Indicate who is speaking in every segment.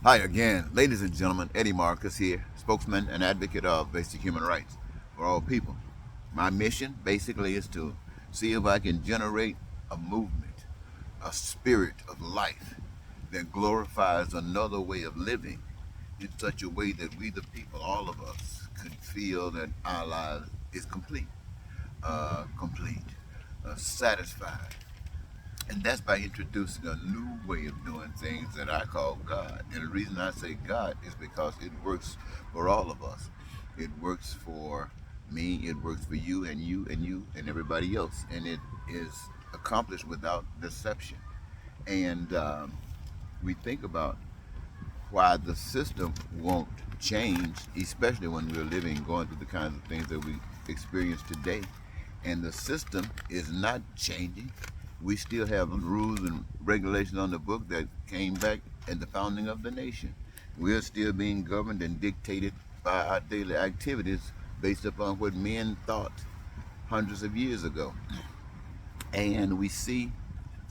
Speaker 1: Hi again, ladies and gentlemen. Eddie Marcus here, spokesman and advocate of basic human rights for all people. My mission basically is to see if I can generate a movement, a spirit of life that glorifies another way of living in such a way that we, the people, all of us, could feel that our lives is satisfied. And that's by introducing a new way of doing things that I call God. And the reason I say God is because it works for all of us. It works for me, it works for you and you and you and everybody else. And it is accomplished without deception. And we think about why the system won't change, especially when we're living, going through the kinds of things that we experience today. And the system is not changing. We still have rules and regulations on the book that came back at the founding of the nation. We're still being governed and dictated by our daily activities based upon what men thought hundreds of years ago. And we see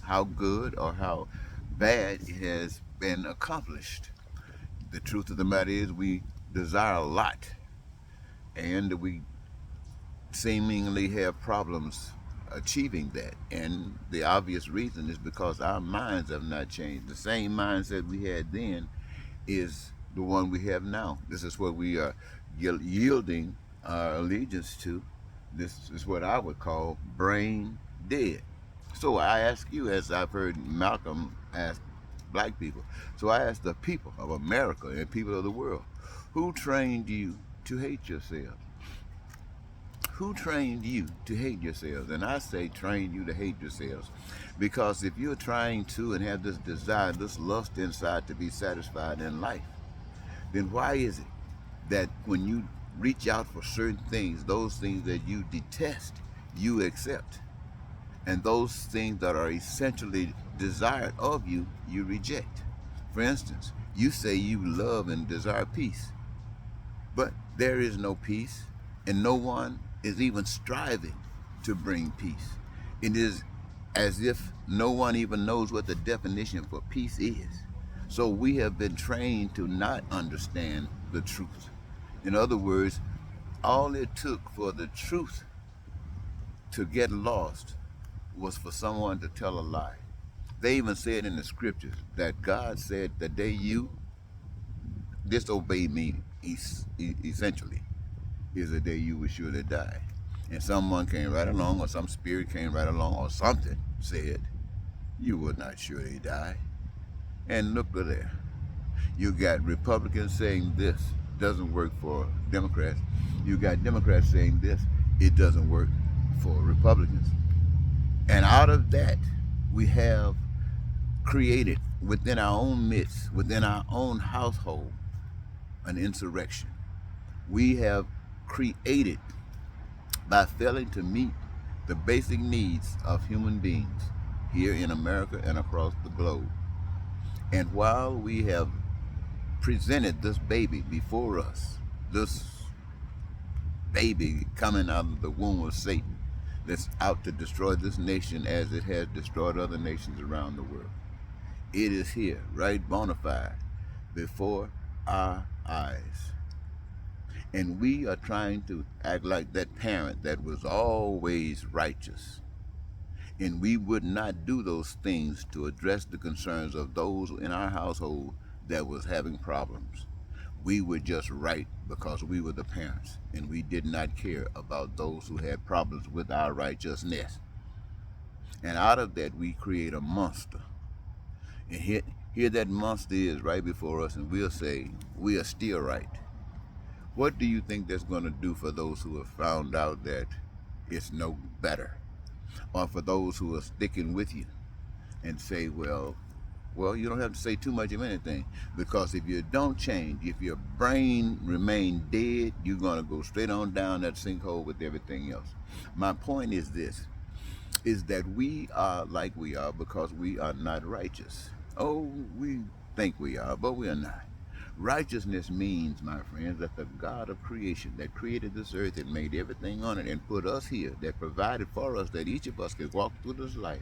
Speaker 1: how good or how bad it has been accomplished. The truth of the matter is we desire a lot, and we seemingly have problems achieving that. And the obvious reason is because our minds have not changed. The same mindset we had then is the one we have now. This is what we are yielding our allegiance to. This is what I would call brain dead. So I ask you, as I've heard Malcolm ask black people, so I ask the people of America and people of the world, who trained you to hate yourselves? Who trained you to hate yourselves? And I say train you to hate yourselves. Because if you're trying to and have this desire, this lust inside to be satisfied in life, then why is it that when you reach out for certain things, those things that you detest, you accept? And those things that are essentially desired of you, you reject. For instance, you say you love and desire peace, but there is no peace, and no one is even striving to bring peace. It is as if no one even knows what the definition for peace is. So we have been trained to not understand the truth. In other words, all it took for the truth to get lost was for someone to tell a lie. They even said in the scriptures that God said the day you disobey me, essentially, is the day you will surely die. And someone came right along, or some spirit came right along, or something said, you will not surely die. And look there. You got Republicans saying this doesn't work for Democrats. You got Democrats saying this, it doesn't work for Republicans. And out of that, we have created within our own midst, within our own household, an insurrection. We have created by failing to meet the basic needs of human beings here in America and across the globe. And while we have presented this baby before us, this baby coming out of the womb of Satan that's out to destroy this nation as it has destroyed other nations around the world, it is here, right bona fide, before our eyes. And we are trying to act like that parent that was always righteous. And we would not do those things to address the concerns of those in our household that was having problems. We were just right because we were the parents, and we did not care about those who had problems with our righteousness. And out of that, we create a monster. And here that monster is right before us, and we'll say, we are still right. What do you think that's going to do for those who have found out that it's no better? Or for those who are sticking with you and say, well, you don't have to say too much of anything, because if you don't change, if your brain remain dead, you're going to go straight on down that sinkhole with everything else. My point is this, is that we are like we are because we are not righteous. Oh, we think we are, but we are not. Righteousness means, my friends, that the God of creation that created this earth and made everything on it and put us here, that provided for us that each of us could walk through this life,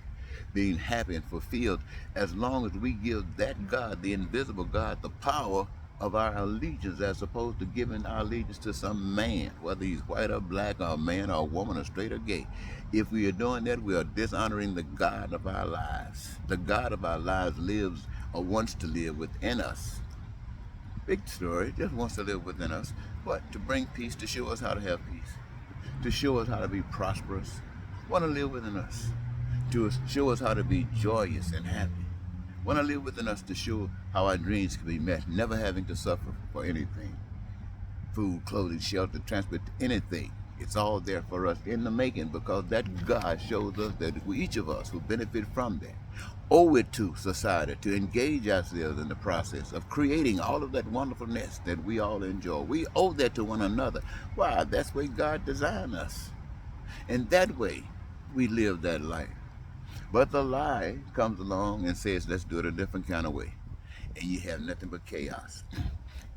Speaker 1: being happy and fulfilled, as long as we give that God, the invisible God, the power of our allegiance, as opposed to giving our allegiance to some man, whether he's white or black or a man or a woman or straight or gay. If we are doing that, we are dishonoring the God of our lives. The God of our lives lives or wants to live within us. Big story, just wants to live within us. What? To bring peace, to show us how to have peace, to show us how to be prosperous, want to live within us, to show us how to be joyous and happy, want to live within us to show how our dreams can be met, never having to suffer for anything. Food, clothing, shelter, transport, anything. It's all there for us in the making, because that God shows us that we, each of us who benefit from that, owe it to society to engage ourselves in the process of creating all of that wonderfulness that we all enjoy. We owe that to one another. Why? That's the way God designed us. And that way, we live that life. But the lie comes along and says, let's do it a different kind of way. And you have nothing but chaos.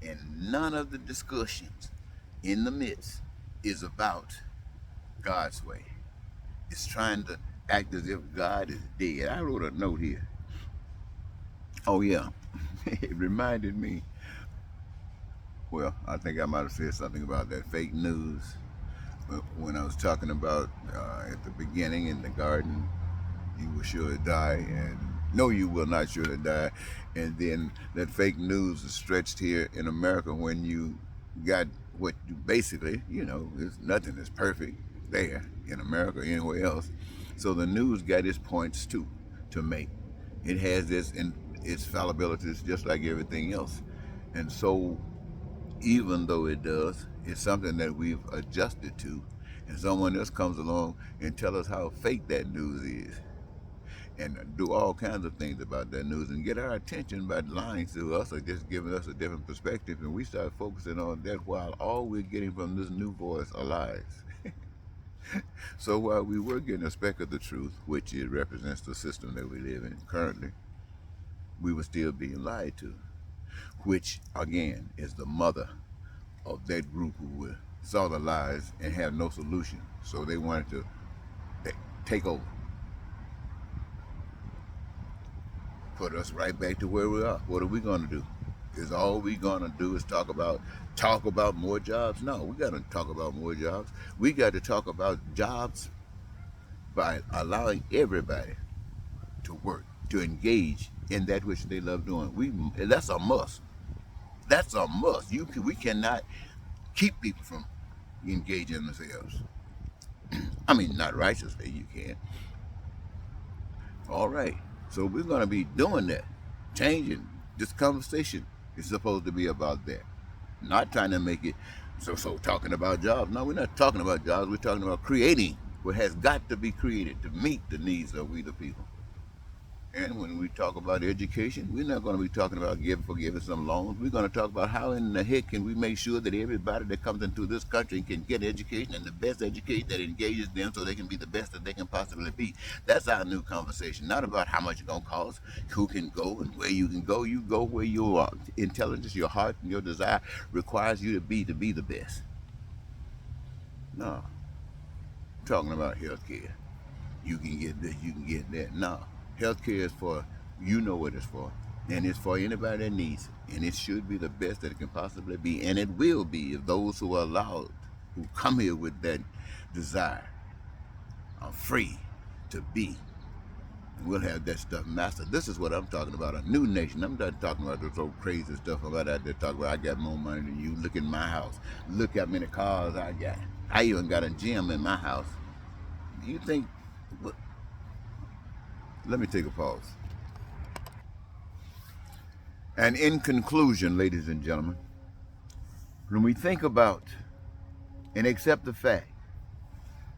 Speaker 1: And none of the discussions in the midst is about God's way. It's trying to act as if God is dead. I wrote a note here. Oh, yeah. It reminded me, well, I think I might have said something about that fake news when I was talking about at the beginning in the garden, you will surely die, and no, you will not surely die. And then that fake news is stretched here in America when you got what you basically, there's nothing that's perfect there in America or anywhere else. So the news got its points too to make. It has its fallibilities just like everything else. And so even though it does, it's something that we've adjusted to. And someone else comes along and tell us how fake that news is, and do all kinds of things about that news and get our attention by lying to us or just giving us a different perspective, and we start focusing on that while all we're getting from this new voice are lies. So while we were getting a speck of the truth, which it represents the system that we live in currently, we were still being lied to, which again is the mother of that group who saw the lies and have no solution. So they wanted to take over, put us right back to where we are. What are we going to do? Is all we going to do is talk about more jobs? No, we got to talk about more jobs. We got to talk about jobs by allowing everybody to work, to engage in that which they love doing. That's a must. That's a must. We cannot keep people from engaging themselves. I mean, not righteously, you can. All right. So we're going to be doing that, changing. This conversation is supposed to be about that, not trying to make it so talking about jobs. No, we're not talking about jobs. We're talking about creating what has got to be created to meet the needs of we the people. And when we talk about education, we're not going to be talking about forgiving some loans. We're going to talk about how in the heck can we make sure that everybody that comes into this country can get education, and the best education that engages them so they can be the best that they can possibly be. That's our new conversation. Not about how much it's going to cost, who can go, and where you can go. You go where your intelligence, your heart, and your desire requires you to be the best. No. I'm talking about health care. You can get this, you can get that. No. Healthcare is for, what it's for. And it's for anybody that needs it. And it should be the best that it can possibly be. And it will be if those who are allowed, who come here with that desire, are free to be. And we'll have that stuff mastered. This is what I'm talking about, a new nation. I'm not talking about this old crazy stuff I'm out there talking about. I got more money than you. Look at my house. Look how many cars I got. I even got a gym in my house. You think... Let me take a pause. And in conclusion, ladies and gentlemen, when we think about and accept the fact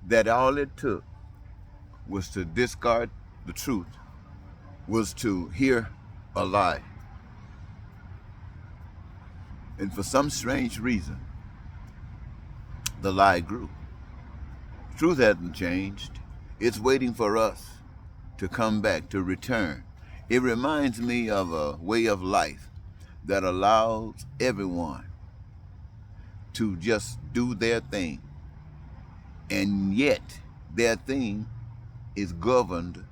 Speaker 1: that all it took was to discard the truth, was to hear a lie, and for some strange reason, the lie grew. Truth hasn't changed. It's waiting for us to come back, to return. It reminds me of a way of life that allows everyone to just do their thing. And yet their thing is governed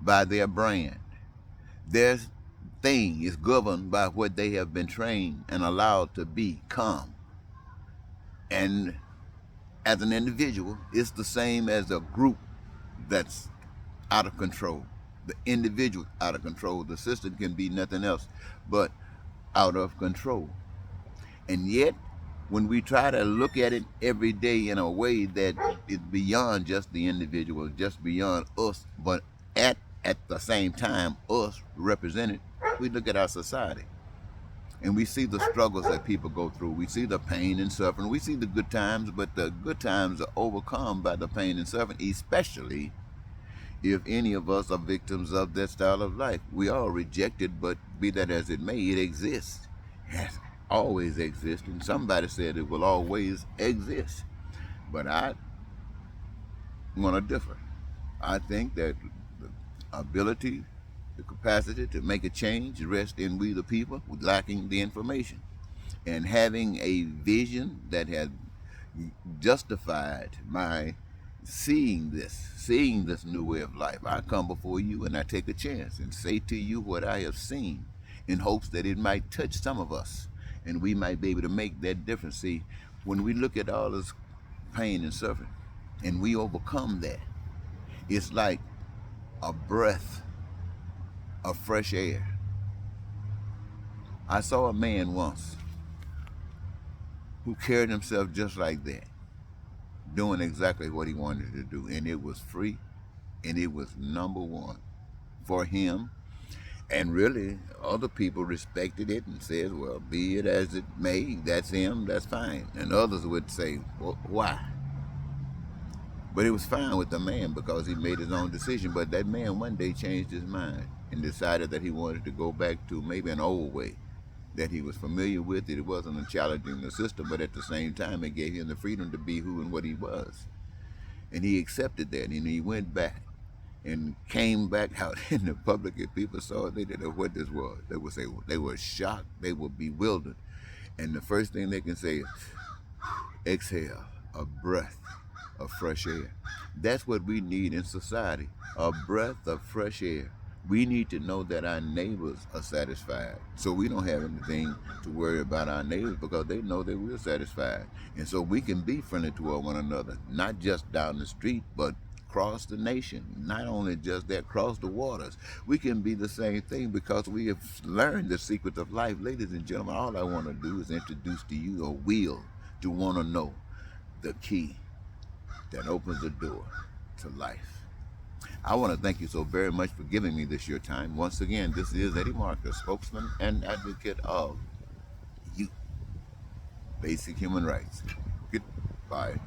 Speaker 1: by their brand. Their thing is governed by what they have been trained and allowed to become. And as an individual, it's the same as a group that's out of control. The individual out of control. The system can be nothing else but out of control. And yet, when we try to look at it every day in a way that is beyond just the individual, just beyond us, but at the same time us represented, we look at our society and we see the struggles that people go through. We see the pain and suffering. We see the good times, but the good times are overcome by the pain and suffering, especially if any of us are victims of that style of life. We are rejected, but be that as it may, it exists. It has always existed. And somebody said it will always exist. But I want to differ. I think that the ability, the capacity to make a change rests in we the people lacking the information. And having a vision that has justified my seeing this new way of life. I come before you and I take a chance and say to you what I have seen in hopes that it might touch some of us and we might be able to make that difference. See, when we look at all this pain and suffering and we overcome that, it's like a breath of fresh air. I saw a man once who carried himself just like that, doing exactly what he wanted to do, and it was free, and it was number one for him. And really, other people respected it and said, well, be it as it may, that's him, that's fine. And others would say, well, why? But it was fine with the man because he made his own decision. But that man one day changed his mind and decided that he wanted to go back to maybe an old way that he was familiar with. It wasn't a challenging the system, but at the same time, it gave him the freedom to be who and what he was. And he accepted that, and he went back and came back out in the public, and people saw it. They didn't know what this was. They would say they were shocked, they were bewildered, and the first thing they can say is, exhale, a breath of fresh air. That's what we need in society, a breath of fresh air. We need to know that our neighbors are satisfied. So we don't have anything to worry about our neighbors because they know that we're satisfied. And so we can be friendly toward one another, not just down the street, but across the nation. Not only just that, across the waters. We can be the same thing because we have learned the secret of life. Ladies and gentlemen, all I want to do is introduce to you a will to want to know the key that opens the door to life. I want to thank you so very much for giving me this your time. Once again, this is Eddie Marker, spokesman and advocate of you, basic human rights. Goodbye.